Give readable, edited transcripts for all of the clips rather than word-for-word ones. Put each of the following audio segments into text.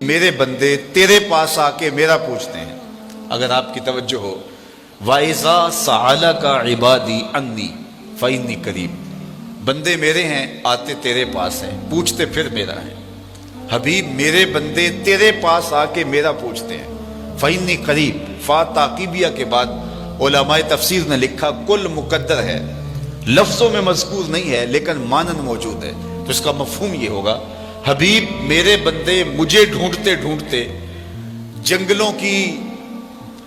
میرے بندے تیرے پاس آ کے میرا پوچھتے ہیں. اگر آپ کی توجہ ہو، وَإِذَا سَأَلَكَ عِبَادِي عَنِّي فَإِنِّي قَرِيبٌ، بندے میرے ہیں، آتے تیرے پاس ہیں، پوچھتے پھر میرا ہیں. حبیب میرے بندے تیرے پاس آ کے میرا پوچھتے ہیں. فَإِنِّي قَرِيب، فا تعقیبیہ کے بعد علماء تفسیر نے لکھا کل مقدر ہے، لفظوں میں مذکور نہیں ہے لیکن مانن موجود ہے. تو اس کا مفہوم یہ ہوگا، حبیب میرے بندے مجھے ڈھونڈتے ڈھونڈتے جنگلوں کی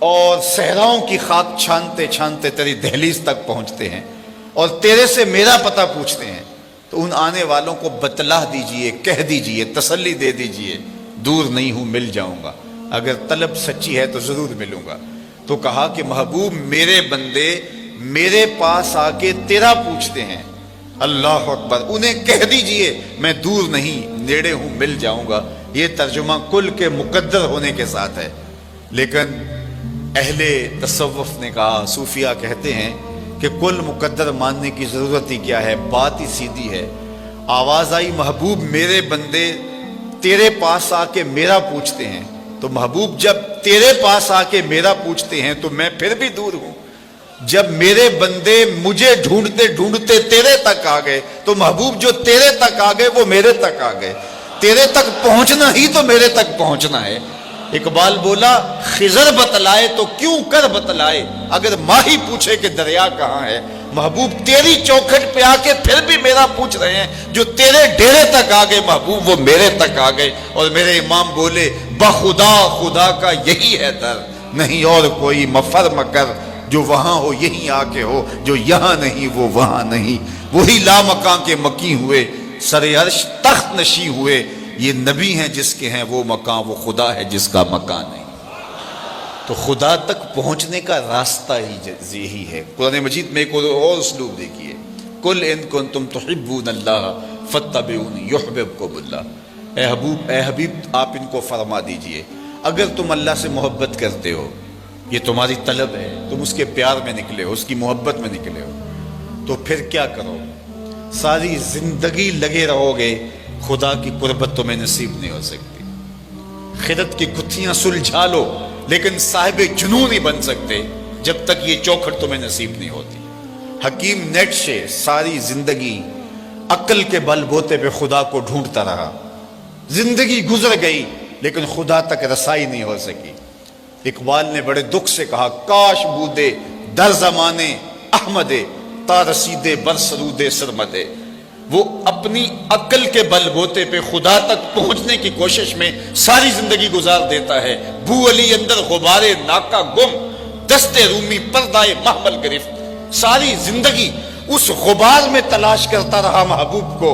اور صحراؤں کی خاک چھانتے چھانتے تیری دہلیز تک پہنچتے ہیں اور تیرے سے میرا پتہ پوچھتے ہیں. تو ان آنے والوں کو بتلا دیجئے، کہہ دیجئے، تسلی دے دیجئے، دور نہیں ہوں، مل جاؤں گا. اگر طلب سچی ہے تو ضرور ملوں گا. تو کہا کہ محبوب میرے بندے میرے پاس آ کے تیرا پوچھتے ہیں. اللہ اکبر، انہیں کہہ دیجئے میں دور نہیں، نیڑے ہوں، مل جاؤں گا. یہ ترجمہ کل کے مقدر ہونے کے ساتھ ہے. لیکن اہل تصوف نے کہا، صوفیہ کہتے ہیں کہ کل مقدر ماننے کی ضرورت ہی کیا ہے، بات ہی سیدھی ہے. آواز آئی محبوب میرے بندے تیرے پاس آ کے میرا پوچھتے ہیں. تو محبوب جب تیرے پاس آ کے میرا پوچھتے ہیں تو میں پھر بھی دور ہوں. جب میرے بندے مجھے ڈھونڈتے ڈھونڈتے تیرے تک آ گئے تو محبوب جو تیرے تک آ گئے وہ میرے تک آ گئے. تیرے تک پہنچنا ہی تو میرے تک پہنچنا ہے. اقبال بولا خضر بتلائے تو کیوں کر بتلائے، اگر ماہی پوچھے کہ دریا کہاں ہے. محبوب تیری چوکھٹ پہ آ کے پھر بھی میرا پوچھ رہے ہیں. جو تیرے ڈیرے تک آ گئے محبوب وہ میرے تک آ گئے. اور میرے امام بولے بخدا خدا کا یہی ہے در، نہیں اور کوئی مفر مکر، جو وہاں ہو یہیں آ کے ہو، جو یہاں نہیں وہ وہاں نہیں. وہی لامکان کے مکی ہوئے، سر عرش تخت نشی ہوئے. یہ نبی ہیں جس کے ہیں وہ مکان، وہ خدا ہے جس کا مکان نہیں. تو خدا تک پہنچنے کا راستہ ہی یہی ہے. قرآن مجید میں ایک اور اسلوب دیکھیے، قل ان کنتم تحبون اللہ فاتبعونی یحببکم اللہ. اے حبیب آپ ان کو فرما دیجئے اگر تم اللہ سے محبت کرتے ہو، یہ تمہاری طلب ہے، تم اس کے پیار میں نکلے ہو، اس کی محبت میں نکلے ہو، تو پھر کیا کرو؟ ساری زندگی لگے رہو گے، خدا کی قربت تمہیں نصیب نہیں ہو سکتی. خدت کی گتھیاں سلجھا لو لیکن صاحب جنون نہیں بن سکتے جب تک یہ چوکھٹ تمہیں نصیب نہیں ہوتی. حکیم نیٹشے ساری زندگی عقل کے بل بوتے پہ خدا کو ڈھونڈتا رہا. زندگی گزر گئی لیکن خدا تک رسائی نہیں ہو سکی. اقبال نے بڑے دکھ سے کہا کاش بودے در زمانے احمدے تا رسیدے برسرودے سرمدے. وہ اپنی عقل کے بل بوتے پہ خدا تک پہنچنے کی کوشش میں ساری زندگی گزار دیتا ہے. بو علی اندر غبارے ناکا گم، دستے رومی پردائے محمل گرفت. ساری زندگی اس غبار میں تلاش کرتا رہا محبوب کو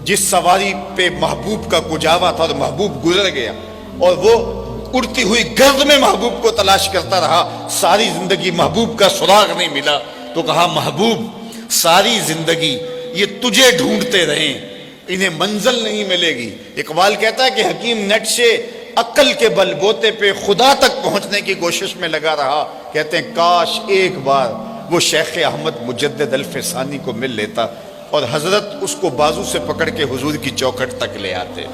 جس سواری پہ محبوب کا کجاوا تھا، اور محبوب گزر گیا. اور وہ اڑتی ہوئی گرد میں محبوب کو تلاش کرتا رہا. ساری زندگی محبوب کا سراغ نہیں ملا. تو کہا محبوب ساری زندگی یہ تجھے ڈھونڈتے رہیں، انہیں منزل نہیں ملے گی. اقبال کہتا ہے کہ حکیم نیٹشے عقل کے بل بوتے پہ خدا تک پہنچنے کی کوشش میں لگا رہا. کہتے ہیں کاش ایک بار وہ شیخ احمد مجدد الفسانی کو مل لیتا اور حضرت اس کو بازو سے پکڑ کے حضور کی چوکھٹ تک لے آتے،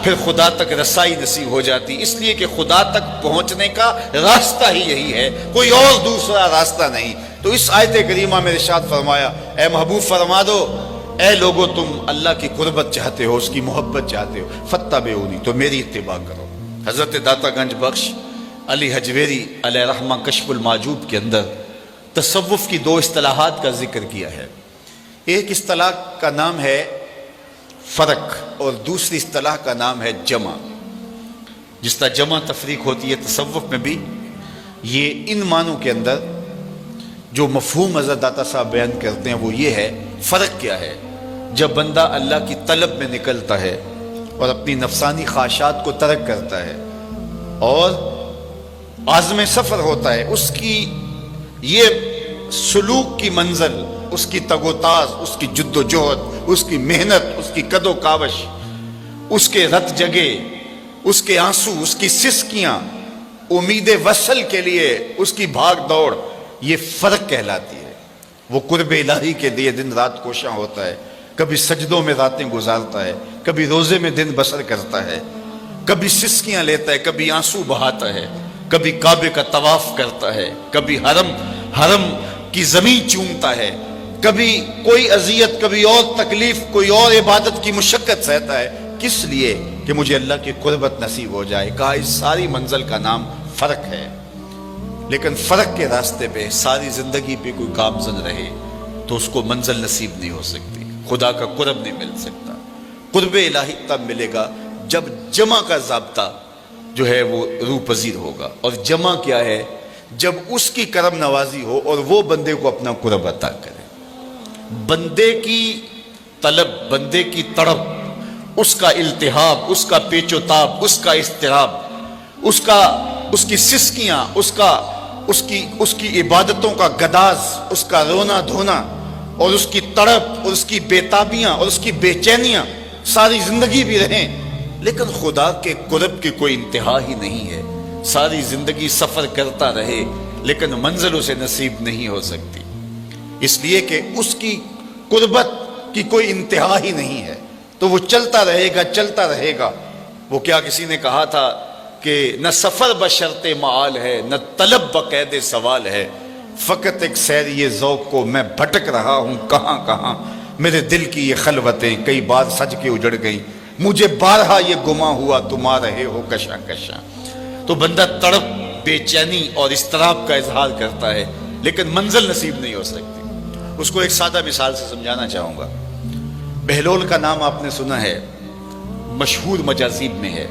پھر خدا تک رسائی نصیب ہو جاتی. اس لیے کہ خدا تک پہنچنے کا راستہ ہی یہی ہے، کوئی اور دوسرا راستہ نہیں. تو اس آیت کریمہ میں ارشاد فرمایا اے محبوب فرما دو اے لوگو تم اللہ کی قربت چاہتے ہو، اس کی محبت چاہتے ہو، فاتبعونی تو میری اتباع کرو. حضرت داتا گنج بخش علی حجویری علیہ رحمہ کشف المعجوب کے اندر تصوف کی دو اصطلاحات کا ذکر کیا ہے. ایک اصطلاح کا نام ہے فرق اور دوسری اصطلاح کا نام ہے جمع. جس طرح جمع تفریق ہوتی ہے تصوف میں بھی یہ ان معنوں کے اندر جو مفہوم حضرت داتا صاحب بیان کرتے ہیں وہ یہ ہے. فرق کیا ہے؟ جب بندہ اللہ کی طلب میں نکلتا ہے اور اپنی نفسانی خواہشات کو ترک کرتا ہے اور عزم سفر ہوتا ہے، اس کی یہ سلوک کی منزل، اس کی تگ و تاز، اس کی جد و جہد، اس کی محنت، اس کی کد و کاوش، اس کے رت جگے، اس کے آنسو، اس کی سسکیاں، امید وصل کے لیے اس کی بھاگ دوڑ، یہ فرق کہلاتی ہے. وہ قرب الہی کے لیے دن رات کوشاں ہوتا ہے، کبھی سجدوں میں راتیں گزارتا ہے، کبھی روزے میں دن بسر کرتا ہے. کبھی سسکیاں لیتا ہے، کبھی آنسو بہاتا ہے، کبھی کعبے کا طواف کرتا ہے، کبھی حرم کی زمین چومتا ہے، کبھی کوئی اذیت، کبھی اور تکلیف، کوئی اور عبادت کی مشقت سہتا ہے، کس لیے؟ کہ مجھے اللہ کی قربت نصیب ہو جائے۔ کہا اس ساری منزل کا نام فرق ہے، لیکن فرق کے راستے پہ ساری زندگی پہ کوئی گامزن رہے تو اس کو منزل نصیب نہیں ہو سکتی، خدا کا قرب نہیں مل سکتا۔ قرب الہی تب ملے گا جب جمع کا ضابطہ جو ہے وہ روح پذیر ہوگا۔ اور جمع کیا ہے؟ جب اس کی کرم نوازی ہو اور وہ بندے کو اپنا قرب عطا کرے۔ بندے کی طلب، بندے کی تڑپ، اس کا التہاب، اس کا پیچ و تاب، اس کا اضطراب، اس کی سسکیاں، اس کی عبادتوں کا گداز، اس کا رونا دھونا اور اس کی تڑپ اور اس کی بےتابیاں اور اس کی بے چینیاں ساری زندگی بھی رہیں، لیکن خدا کے قرب کی کوئی انتہا ہی نہیں ہے۔ ساری زندگی سفر کرتا رہے لیکن منزل اسے نصیب نہیں ہو سکتی، اس لیے کہ اس کی قربت کی کوئی انتہا ہی نہیں ہے، تو وہ چلتا رہے گا، چلتا رہے گا۔ وہ کیا کسی نے کہا تھا کہ نہ سفر بشرط معال ہے، نہ طلب بقید سوال ہے، فقط ایک سیر یہ ذوق کو میں بھٹک رہا ہوں کہاں کہاں، میرے دل کی یہ خلوتیں کئی بار سج کے اجڑ گئیں، مجھے بارہا یہ گما ہوا تم آ رہے ہو کشاں کشاں۔ تو بندہ تڑپ، بے چینی اور اضطراب کا اظہار کرتا ہے لیکن منزل نصیب نہیں ہو سکتی۔ اس کو ایک سادہ مثال سے سمجھانا چاہوں گا۔ بہلول کا نام آپ نے سنا ہے، مشہور مجاذیب میں ہے،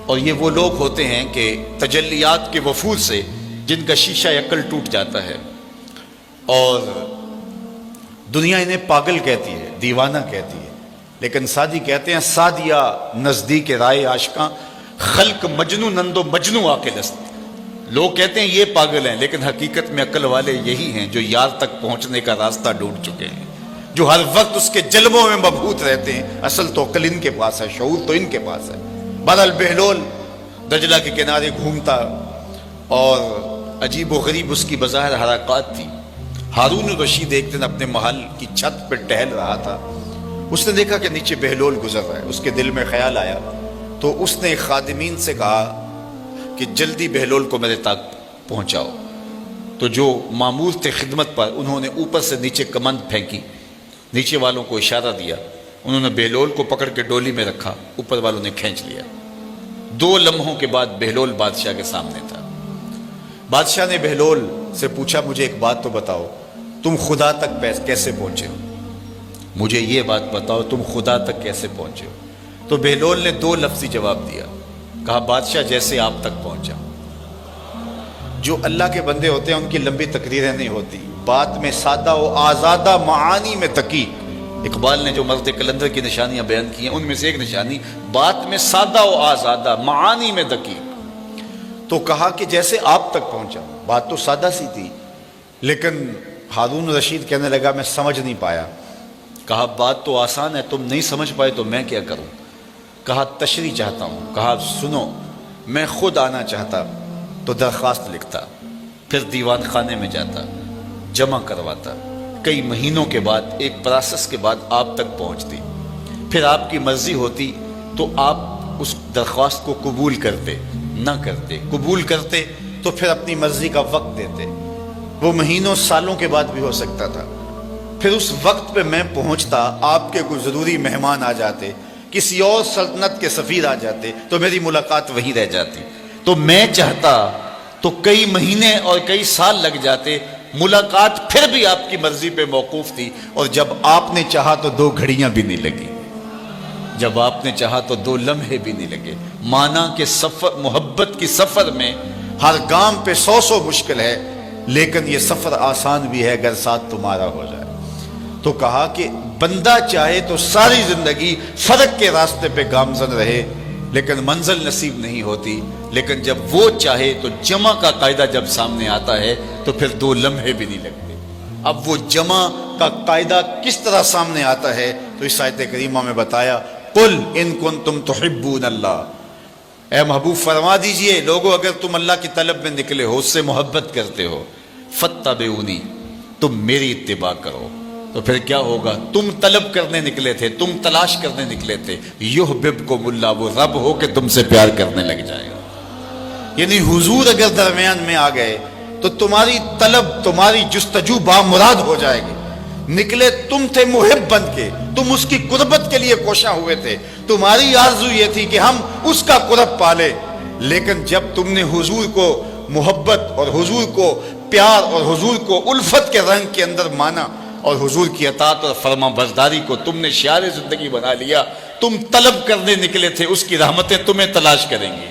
اور یہ وہ لوگ ہوتے ہیں کہ تجلیات کے وفور سے جن کا شیشہ عقل ٹوٹ جاتا ہے، اور دنیا انہیں پاگل کہتی ہے، دیوانہ کہتی ہے، لیکن سادی کہتے ہیں سادیا نزدیک رائے عاشقاں، خلق مجنو نندو مجنو عاقل است۔ لوگ کہتے ہیں یہ پاگل ہیں، لیکن حقیقت میں عقل والے یہی ہیں جو یار تک پہنچنے کا راستہ ڈھونڈ چکے ہیں، جو ہر وقت اس کے جلووں میں مبہوت رہتے ہیں۔ اصل تو عقل ان کے پاس ہے، شعور تو ان کے پاس ہے۔ بہرحال بہلول دجلہ کے کنارے گھومتا اور عجیب و غریب اس کی بظاہر حرکات تھی۔ ہارون الرشید ایک دن اپنے محل کی چھت پہ ٹہل رہا تھا، اس نے دیکھا کہ نیچے بہلول گزر رہا ہے، اس کے دل میں خیال آیا تو اس نے خادمین سے کہا کہ جلدی بہلول کو میرے تک پہنچاؤ۔ تو جو مامور تھے خدمت پر، انہوں نے اوپر سے نیچے کمند پھینکی، نیچے والوں کو اشارہ دیا، انہوں نے بہلول کو پکڑ کے ڈولی میں رکھا، اوپر والوں نے کھینچ لیا۔ 2 لمحوں کے بعد بہلول بادشاہ کے سامنے تھا۔ بادشاہ نے بہلول سے پوچھا مجھے ایک بات تو بتاؤ، تم خدا تک کیسے پہنچے ہو؟ مجھے یہ بات بتاؤ تم خدا تک کیسے پہنچے ہو؟ تو بہلول نے 2 لفظی جواب دیا، کہا بادشاہ جیسے آپ تک پہنچا۔ جو اللہ کے بندے ہوتے ہیں ان کی لمبی تقریریں نہیں ہوتی، بات میں سادہ و آزادہ، معانی میں دقیق۔ اقبال نے جو مرد کلندر کی نشانیاں بیان کی ہیں ان میں سے ایک نشانی بات میں سادہ و آزادہ، معانی میں دقیق۔ تو کہا کہ جیسے آپ تک پہنچا، بات تو سادہ سی تھی، لیکن ہارون رشید کہنے لگا میں سمجھ نہیں پایا۔ کہا بات تو آسان ہے، تم نہیں سمجھ پائے تو میں کیا کروں؟ کہا تشریح چاہتا ہوں۔ کہا سنو، میں خود آنا چاہتا تو درخواست لکھتا، پھر دیوان خانے میں جاتا، جمع کرواتا، کئی مہینوں کے بعد ایک پروسیس کے بعد آپ تک پہنچتی، پھر آپ کی مرضی ہوتی تو آپ اس درخواست کو قبول کرتے، نہ کرتے، قبول کرتے تو پھر اپنی مرضی کا وقت دیتے، وہ مہینوں سالوں کے بعد بھی ہو سکتا تھا۔ پھر اس وقت پہ میں پہنچتا، آپ کے کوئی ضروری مہمان آ جاتے، کسی اور سلطنت کے سفیر آ جاتے تو میری ملاقات وہیں رہ جاتی۔ تو میں چاہتا تو کئی مہینے اور کئی سال لگ جاتے، ملاقات پھر بھی آپ کی مرضی پہ موقوف تھی، اور جب آپ نے چاہا تو 2 گھڑیاں بھی نہیں لگی، جب آپ نے چاہا تو 2 لمحے بھی نہیں لگے۔ مانا کہ سفر، محبت کی سفر میں ہر گام پہ 100 مشکل ہے، لیکن یہ سفر آسان بھی ہے اگر ساتھ تمہارا ہو جائے۔ تو کہا کہ بندہ چاہے تو ساری زندگی فرق کے راستے پہ گامزن رہے لیکن منزل نصیب نہیں ہوتی، لیکن جب وہ چاہے تو جمع کا قاعدہ جب سامنے آتا ہے تو پھر 2 لمحے بھی نہیں لگتے۔ اب وہ جمع کا قاعدہ کس طرح سامنے آتا ہے تو اس آیت کریمہ میں بتایا، قل ان کنتم تحبون اللہ، اے محبوب فرما دیجئے لوگو اگر تم اللہ کی طلب میں نکلے ہو، اس سے محبت کرتے ہو، فتبعونی، تم میری اتباع کرو، تو پھر کیا ہوگا؟ تم طلب کرنے نکلے تھے، تم تلاش کرنے نکلے تھے، یحببکم اللہ، وہ رب ہو کے تم سے پیار کرنے لگ جائے گا۔ یعنی حضور اگر درمیان میں آ گئے تو تمہاری طلب، تمہاری جستجو بامراد ہو جائے گی۔ نکلے تم تھے محب بن کے، تم اس کی قربت کے لیے کوشاں ہوئے تھے، تمہاری آرزو یہ تھی کہ ہم اس کا قرب پالے، لیکن جب تم نے حضور کو محبت اور حضور کو پیار اور حضور کو الفت کے رنگ کے اندر مانا اور حضور کی اطاعت اور فرما برداری کو تم نے شعار زندگی بنا لیا، تم طلب کرنے نکلے تھے، اس کی رحمتیں تمہیں تلاش کریں گی،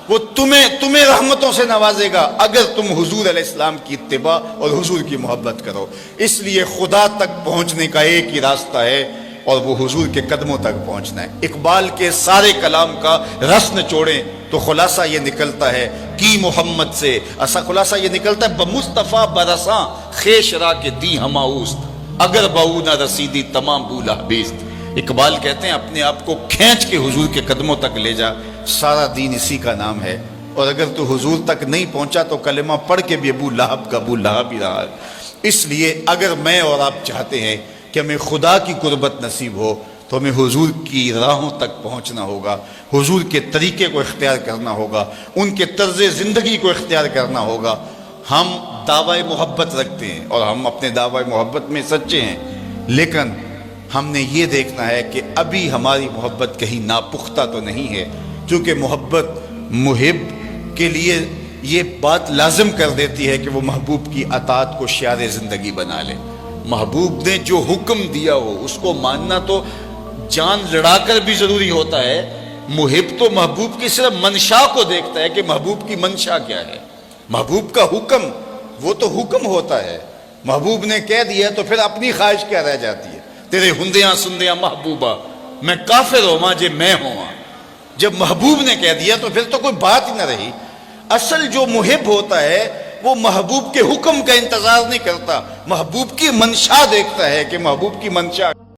وہ تمہیں رحمتوں سے نوازے گا اگر تم حضور علیہ السلام کی اتباع اور حضور کی محبت کرو۔ اس لیے خدا تک پہنچنے کا ایک ہی راستہ ہے اور وہ حضور کے قدموں تک پہنچنا ہے۔ اقبال کے سارے کلام کا رس نچوڑیں تو خلاصہ یہ نکلتا ہے کی محمد سے، ایسا خلاصہ یہ نکلتا ہے بمصطفیٰ برساں خیش را کے دی ہماؤست، اگر بہو نہ رسیدی تمام بولا بیست۔ اقبال کہتے ہیں اپنے آپ کو کھینچ کے حضور کے قدموں تک لے جا، سارا دین اسی کا نام ہے، اور اگر تو حضور تک نہیں پہنچا تو کلمہ پڑھ کے بھی ابو لہب کا ابو لہب ہی رہا ہے۔ اس لیے اگر میں اور آپ چاہتے ہیں کہ ہمیں خدا کی قربت نصیب ہو تو ہمیں حضور کی راہوں تک پہنچنا ہوگا، حضور کے طریقے کو اختیار کرنا ہوگا، ان کے طرز زندگی کو اختیار کرنا ہوگا۔ ہم دعوی محبت رکھتے ہیں اور ہم اپنے دعوی محبت میں سچے ہیں، لیکن ہم نے یہ دیکھنا ہے کہ ابھی ہماری محبت کہیں ناپختہ تو نہیں ہے، چونکہ محبت محب کے لیے یہ بات لازم کر دیتی ہے کہ وہ محبوب کی اطاعت کو شعار زندگی بنا لے۔ محبوب نے جو حکم دیا ہو اس کو ماننا تو جان لڑا کر بھی ضروری ہوتا ہے۔ محب تو محبوب کی صرف منشا کو دیکھتا ہے کہ محبوب کی منشا کیا ہے، محبوب کا حکم وہ تو حکم ہوتا ہے، محبوب نے کہہ دیا تو پھر اپنی خواہش کیا رہ جاتی ہے؟ تیرے ہندیاں سندیاں محبوبہ میں کافر ہوواں جے میں ہواں، جب محبوب نے کہہ دیا تو پھر تو کوئی بات ہی نہ رہی۔ اصل جو محب ہوتا ہے وہ محبوب کے حکم کا انتظار نہیں کرتا، محبوب کی منشا دیکھتا ہے کہ محبوب کی منشا